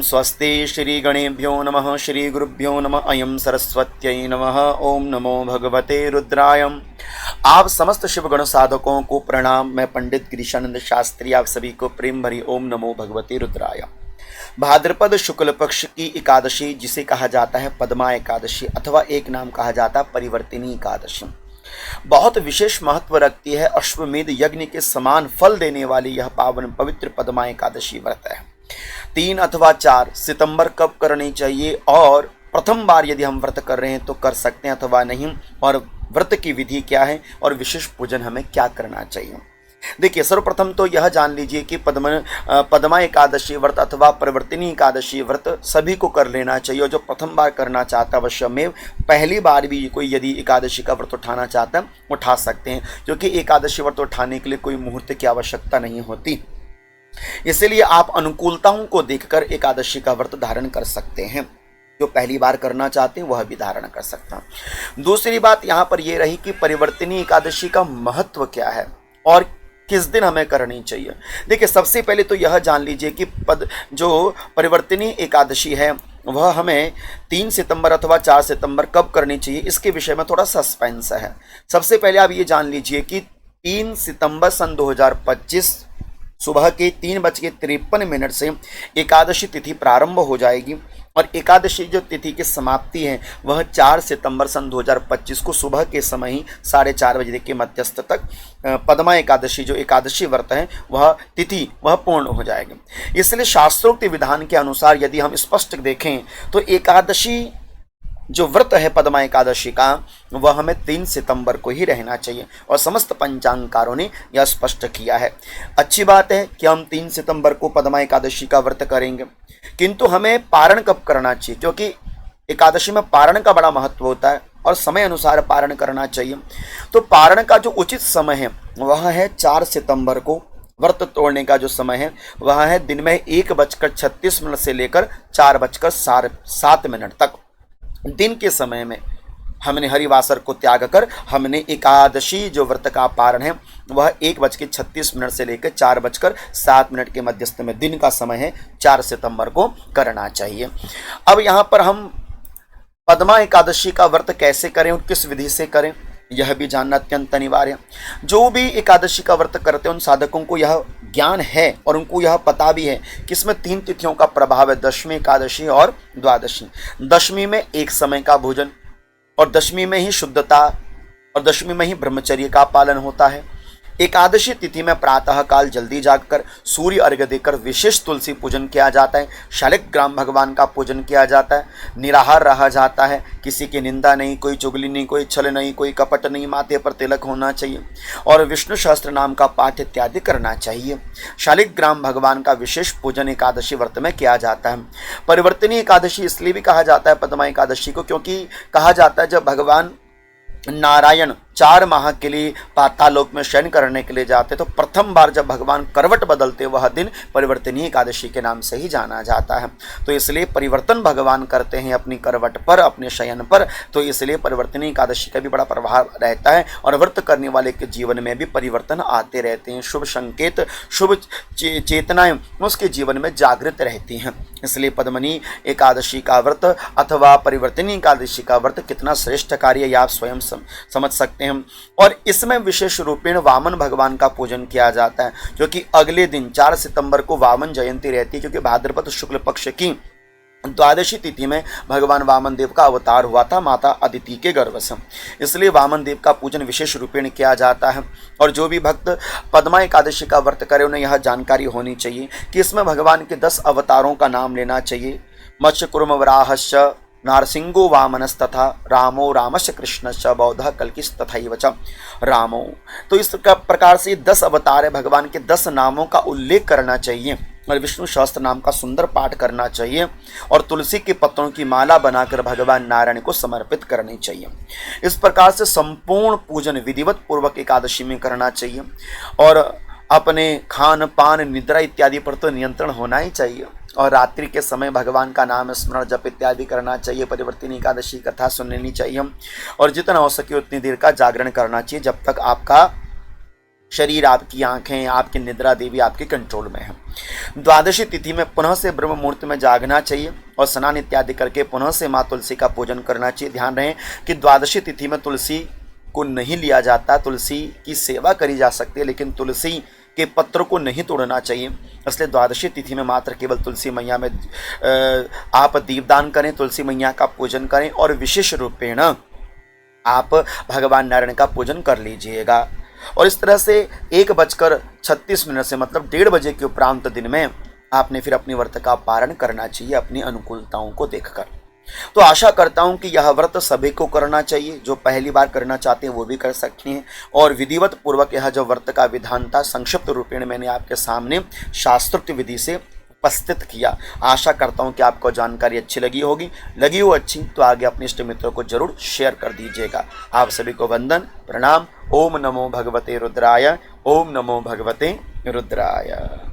स्वस्ति श्री गणेभ्यो नमः श्री गुरुभ्यो नमः अयं सरस्वत्यै नमः। ओम नमो भगवते रुद्राय। आप समस्त शिव गण साधकों को प्रणाम। मैं पंडित गिरीशानंद शास्त्री आप सभी को प्रेम भरी ओम नमो भगवते रुद्राय। भाद्रपद शुक्ल पक्ष की एकादशी जिसे कहा जाता है पद्मा एकादशी अथवा एक नाम कहा जाता है परिवर्तिनी एकादशी, बहुत विशेष महत्व रखती है। अश्वमेध यज्ञ के समान फल देने वाली यह पावन पवित्र पद्मा एकादशी व्रत है। 3 अथवा 4 सितंबर कब करनी चाहिए और प्रथम बार यदि हम व्रत कर रहे हैं तो कर सकते हैं अथवा नहीं, और व्रत की विधि क्या है और विशेष पूजन हमें क्या करना चाहिए। देखिए, सर्वप्रथम तो यह जान लीजिए कि पद्मा एकादशी व्रत अथवा परिवर्तिनी एकादशी व्रत सभी को कर लेना चाहिए। और जो प्रथम बार करना चाहता है अवश्य में पहली बार भी कोई यदि एकादशी का व्रत उठाना चाहता है उठा सकते हैं, क्योंकि एकादशी व्रत उठाने के लिए कोई मुहूर्त की आवश्यकता नहीं होती। इसलिए आप अनुकूलताओं को देखकर एकादशी का व्रत धारण कर सकते हैं। जो पहली बार करना चाहते हैं वह भी धारण कर सकता है। दूसरी बात यहाँ पर यह रही कि परिवर्तिनी एकादशी का महत्व क्या है और किस दिन हमें करनी चाहिए। देखिए, सबसे पहले तो यह जान लीजिए कि जो परिवर्तिनी एकादशी है वह हमें 3 सितंबर अथवा 4 सितंबर कब करनी चाहिए, इसके विषय में थोड़ा सस्पेंस है। सबसे पहले आप ये जान लीजिए कि 3 सितंबर सन 2025 सुबह के 3:53 से एकादशी तिथि प्रारंभ हो जाएगी और एकादशी जो तिथि की समाप्ति है वह 4 सितंबर सन 2025 को सुबह के समय ही 4:30 बजे के मध्यस्थ तक पद्मा एकादशी जो एकादशी व्रत है वह तिथि वह पूर्ण हो जाएगी। इसलिए शास्त्रोक्त विधान के अनुसार यदि हम स्पष्ट देखें तो एकादशी जो व्रत है पद्मा एकादशी का वह हमें 3 सितंबर को ही रहना चाहिए और समस्त पंचांगकारों ने यह स्पष्ट किया है। अच्छी बात है कि हम 3 सितंबर को पद्मा एकादशी का व्रत करेंगे, किंतु हमें पारण कब करना चाहिए, क्योंकि एकादशी में पारण का बड़ा महत्व होता है और समय अनुसार पारण करना चाहिए। तो पारण का जो उचित समय है वह है 4 सितंबर को। व्रत तोड़ने का जो समय है वह है दिन में 1:36 से लेकर 4:07 तक। दिन के समय में हमने हरिवासर को त्याग कर हमने एकादशी जो व्रत का पारण है वह 1:36 से लेकर 4:07 के मध्यस्थ में दिन का समय है 4 सितंबर को करना चाहिए। अब यहाँ पर हम पद्मा एकादशी का व्रत कैसे करें और किस विधि से करें यह भी जानना अत्यंत अनिवार्य है। जो भी एकादशी का व्रत करते हैं उन साधकों को यह ज्ञान है और उनको यह पता भी है कि इसमें 3 तिथियों का प्रभाव है, दशमी, एकादशी और द्वादशी। दशमी में एक समय का भोजन और दशमी में ही शुद्धता और दशमी में ही ब्रह्मचर्य का पालन होता है। एकादशी तिथि में प्रातः काल जल्दी जागकर सूर्य अर्घ्य देकर विशेष तुलसी पूजन किया जाता है, शालिग्राम भगवान का पूजन किया जाता है, निराहार रहा जाता है, किसी की निंदा नहीं, कोई चुगली नहीं, कोई छल नहीं, कोई कपट नहीं, माथे पर तिलक होना चाहिए और विष्णु सहस्त्र नाम का पाठ इत्यादि करना चाहिए। शालिग्राम भगवान का विशेष पूजन एकादशी व्रत में किया जाता है। परिवर्तिनी एकादशी इसलिए भी कहा जाता है पद्मा एकादशी को, क्योंकि कहा जाता है जब भगवान नारायण 4 माह के लिए पातालोक में शयन करने के लिए जाते तो प्रथम बार जब भगवान करवट बदलते वह दिन परिवर्तनीय एकादशी के नाम से ही जाना जाता है। तो इसलिए परिवर्तन भगवान करते हैं अपनी करवट पर, अपने शयन पर, तो इसलिए परिवर्तनीय एकादशी का भी बड़ा प्रभाव रहता है और व्रत करने वाले के जीवन में भी परिवर्तन आते रहते हैं। शुभ संकेत, शुभ चेतनाएं उसके जीवन में जागृत रहती हैं। इसलिए पद्मनी एकादशी का व्रत अथवा परिवर्तनीय एकादशी का व्रत कितना श्रेष्ठ कार्य है आप स्वयं समझ सकते हैं। और इसमें विशेष रूपेण वामन भगवान का पूजन किया जाता है, क्योंकि अगले दिन 4 सितंबर को वामन जयंती रहती है, क्योंकि भाद्रपद शुक्ल पक्ष की द्वादशी तिथि में भगवान वामन देव का अवतार हुआ था माता अदिति के गर्भ से। इसलिए वामन देव का पूजन विशेष रूपेण किया जाता है। और जो भी भक्त पद्मा एकादशी का व्रत करे उन्हें यह जानकारी होनी चाहिए कि इसमें भगवान के 10 अवतारों का नाम लेना चाहिए। मत्स्य कुर्म वराहस्य नारसिंहो वामनस्तथा रामो रामस्य कृष्णश्च बौद्धः कल्किस्तथैव च रामो। तो इस प्रकार से 10 अवतार है, भगवान के 10 नामों का उल्लेख करना चाहिए और विष्णु सहस्त्र नाम का सुंदर पाठ करना चाहिए और तुलसी के पत्तों की माला बनाकर भगवान नारायण को समर्पित करनी चाहिए। इस प्रकार से संपूर्ण पूजन विधिवत पूर्वक एकादशी में करना चाहिए और अपने खान पान निद्रा इत्यादि पर तो नियंत्रण होना ही चाहिए और रात्रि के समय भगवान का नाम स्मरण जप इत्यादि करना चाहिए। परिवर्तिनी एकादशी कथा सुन लेनी चाहिए और जितना हो सके उतनी देर का जागरण करना चाहिए जब तक आपका शरीर, आपकी आंखें, आपकी निद्रा देवी आपके कंट्रोल में है। द्वादशी तिथि में पुनः से ब्रह्म मुहूर्त में जागना चाहिए और स्नान इत्यादि करके पुनः से माँ तुलसी का पूजन करना चाहिए। ध्यान रहे कि द्वादशी तिथि में तुलसी को नहीं लिया जाता, तुलसी की सेवा करी जा सकती है लेकिन तुलसी के पत्र को नहीं तोड़ना चाहिए। इसलिए द्वादशी तिथि में मात्र केवल तुलसी मैया में आप दीपदान करें, तुलसी मैया का पूजन करें और विशेष रूपेण आप भगवान नारायण का पूजन कर लीजिएगा। और इस तरह से 1:36 से मतलब 1:30 बजे के उपरांत दिन में आपने फिर अपनी व्रत का पारण करना चाहिए अपनी अनुकूलताओं को देखकर। तो आशा करता हूं कि यह व्रत सभी को करना चाहिए, जो पहली बार करना चाहते हैं वो भी कर सकते हैं। और विधिवत पूर्वक यह जो व्रत का विधान था संक्षिप्त रूपेण मैंने आपके सामने शास्त्रोक्त विधि से उपस्थित किया। आशा करता हूं कि आपको जानकारी अच्छी लगी होगी। लगी हो अच्छी तो आगे अपने इष्ट मित्रों को जरूर शेयर कर दीजिएगा। आप सभी को वंदन प्रणाम। ओम नमो भगवते रुद्राय। ओम नमो भगवते रुद्राय।